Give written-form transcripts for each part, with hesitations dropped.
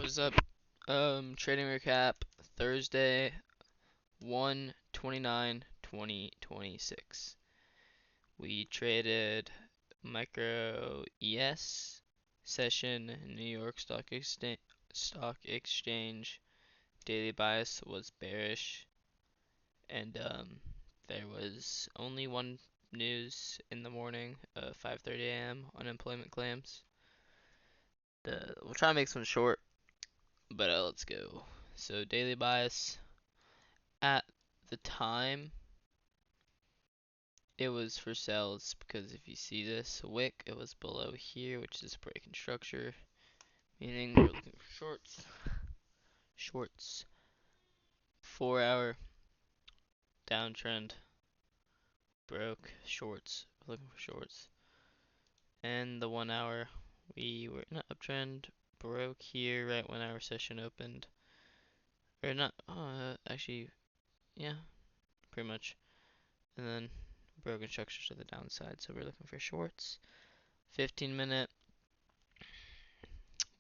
What's up? Trading recap Thursday 1/29/2026. We traded micro ES session New York Stock Exchange. Daily bias was bearish, and there was only one news in the morning, 5:30 a.m. unemployment claims. We'll try to make some short, but let's go. So daily bias at the time it was for sales because if you see this wick, it was below here, which is break and structure, meaning we're looking for shorts. Shorts. 4-hour downtrend broke. Shorts. We're looking for shorts. And the 1-hour, we were in an uptrend, broke here right when our session opened. Or not. Actually, yeah, pretty much. And then broken structure to the downside, so we're looking for shorts. 15-minute,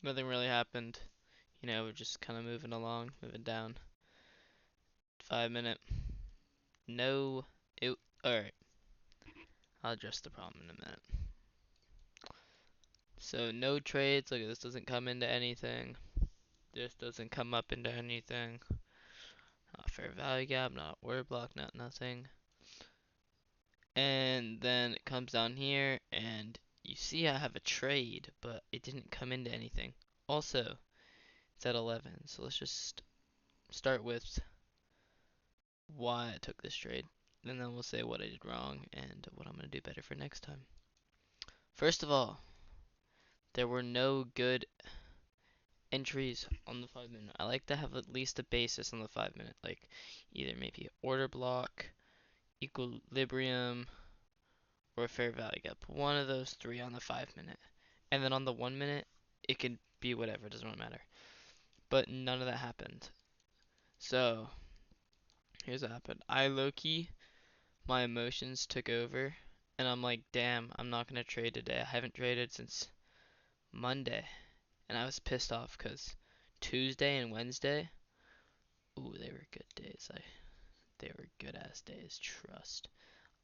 nothing really happened. We're just kind of moving along, moving down. 5-minute, no. Alright, I'll address the problem in a minute. So, no trades. Look, this doesn't come into anything. This doesn't come up into anything. Not fair value gap, not order block, not nothing. And then it comes down here, and you see I have a trade, but it didn't come into anything. Also, it's at 11, so let's just start with why I took this trade, and then we'll say what I did wrong and what I'm going to do better for next time. First of all, there were no good entries on the 5-minute. I like to have at least a basis on the 5-minute, like either maybe order block, equilibrium, or fair value gap. One of those three on the 5-minute. And then on the 1-minute, it can be whatever, it doesn't really matter. But none of that happened. So, here's what happened. I low-key, my emotions took over, and I'm like, damn, I'm not gonna trade today. I haven't traded since Monday, and I was pissed off because Tuesday and Wednesday, ooh, they were good days. They were good ass days. Trust.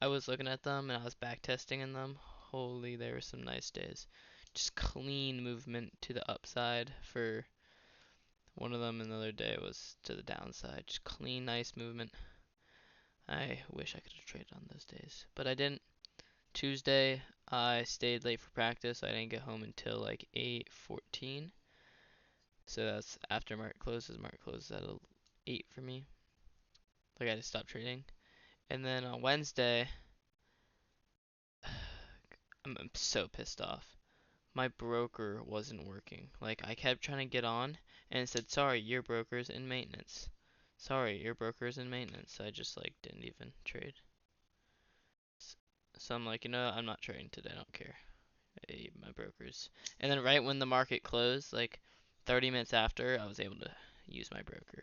I was looking at them and I was back testing in them. Holy, they were some nice days. Just clean movement to the upside for one of them. Another day was to the downside. Just clean, nice movement. I wish I could have traded on those days, but I didn't. Tuesday, I stayed late for practice. I didn't get home until like 8:14. So that's after market closes. Market closes at 8 for me. Like I just stopped trading. And then on Wednesday, I'm so pissed off. My broker wasn't working. Like I kept trying to get on and it said, "Sorry, your broker's in maintenance. Sorry, your broker's in maintenance." So I just like didn't even trade. So I'm like, I'm not trading today. I don't care. My brokers. And then right when the market closed, like 30 minutes after, I was able to use my broker,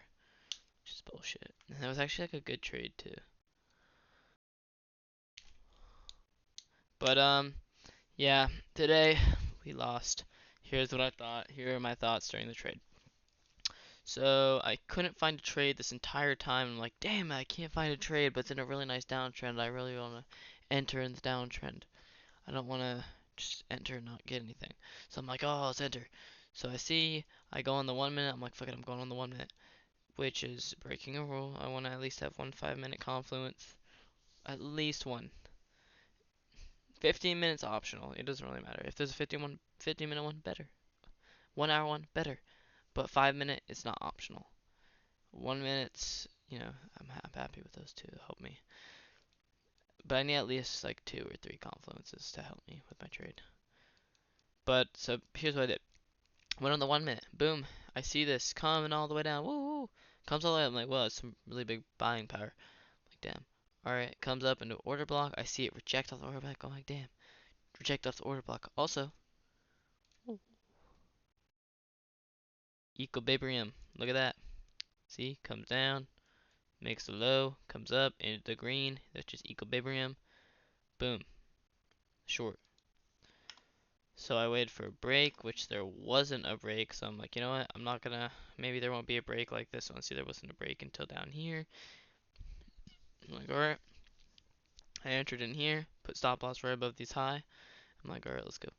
which is bullshit. And that was actually like a good trade too. But yeah, today we lost. Here's what I thought. Here are my thoughts during the trade. So I couldn't find a trade this entire time. I'm like, damn, I can't find a trade, but it's in a really nice downtrend. I really want to enter in the downtrend. I don't want to just enter and not get anything. So I'm like, oh, let's enter. So I go on the 1-minute. I'm like, fuck it, I'm going on the 1-minute, which is breaking a rule. I want to at least have one 5-minute confluence. At least one. 15 minutes optional. It doesn't really matter. If there's a 15-minute one, better. 1-hour one, better. But 5-minute, it's not optional. 1 minute's, I'm happy with those two to help me. But I need at least like 2 or 3 confluences to help me with my trade. But so here's what I did. Went on the 1-minute. Boom. I see this coming all the way down. Woo woo. Comes all the way up. I'm like, well, it's some really big buying power. I'm like, damn. Alright, comes up into order block. I see it reject off the order block. I'm like, damn. Reject off the order block. Also, equilibrium. Look at that. See? Comes down. Makes the low. Comes up into the green. That's just equilibrium. Boom. Short. So I waited for a break, which there wasn't a break. So I'm like, you know what? I'm not gonna. Maybe there won't be a break like this one. See, there wasn't a break until down here. I'm like, alright. I entered in here, put stop loss right above these high. I'm like, alright, let's go.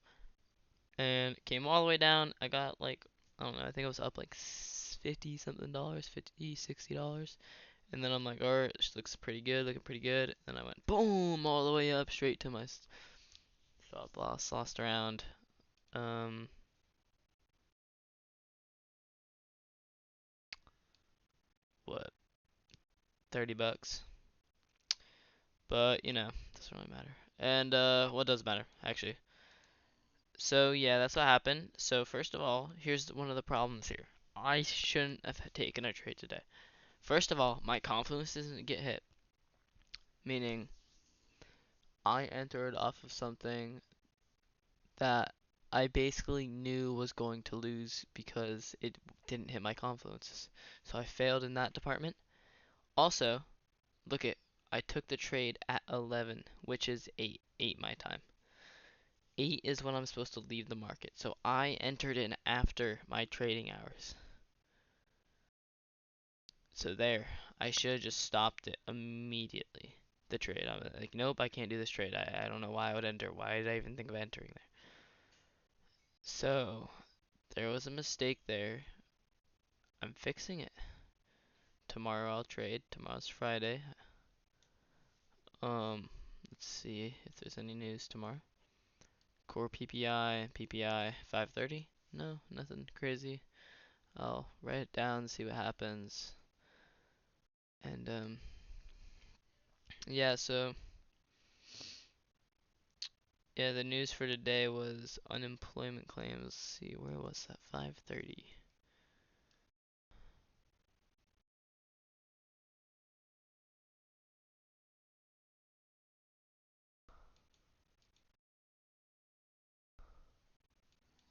And it came all the way down. I got like, I don't know, I think it was up like 50 something dollars, 50, $60. And then I'm like, alright, this looks pretty good, looking pretty good. And then I went boom all the way up straight to my stop loss. Lost around, um, what, $30. But, you know, doesn't really matter. And, what does matter, actually? So, yeah, that's what happened. So, first of all, here's one of the problems here. I shouldn't have taken a trade today. First of all, my confluence doesn't get hit, meaning I entered off of something that I basically knew was going to lose because it didn't hit my confluences. So I failed in that department. Also, look at, I took the trade at 11, which is 8 my time. 8 is when I'm supposed to leave the market. So I entered in after my trading hours. So there, I should have just stopped it immediately. The trade. I'm like, nope, I can't do this trade. I don't know why I would enter. Why did I even think of entering there? So, there was a mistake there. I'm fixing it. Tomorrow I'll trade. Tomorrow's Friday. Let's see if there's any news tomorrow. Core PPI 530. No, nothing crazy. I'll write it down, see what happens. And yeah, so yeah, the news for today was unemployment claims. Let's see, where was that? 530.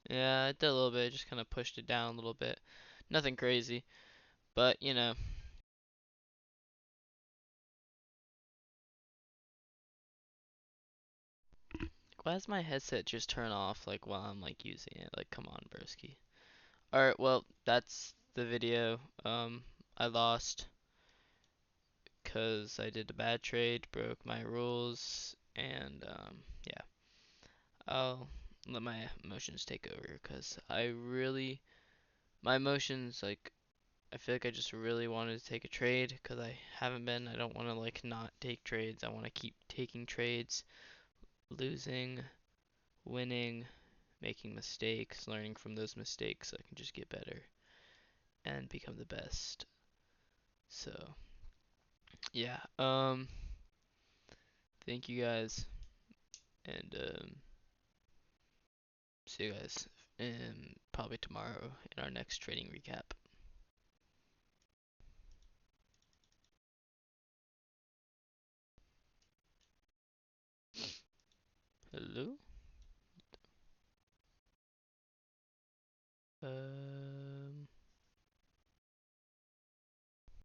Yeah, it did a little bit. Just kind of pushed it down a little bit. Nothing crazy, but you know. Why does my headset just turn off like while I'm like using it? Like, come on, broski. Alright, well, that's the video. I lost because I did a bad trade, broke my rules, and yeah. I'll let my emotions take over because my emotions, like, I feel like I just really wanted to take a trade because I haven't been. I don't want to, like, not take trades. I want to keep taking trades, losing, winning, making mistakes, learning from those mistakes so I can just get better and become the best. So, yeah. Thank you guys, and see you guys probably tomorrow in our next trading recap. Hello?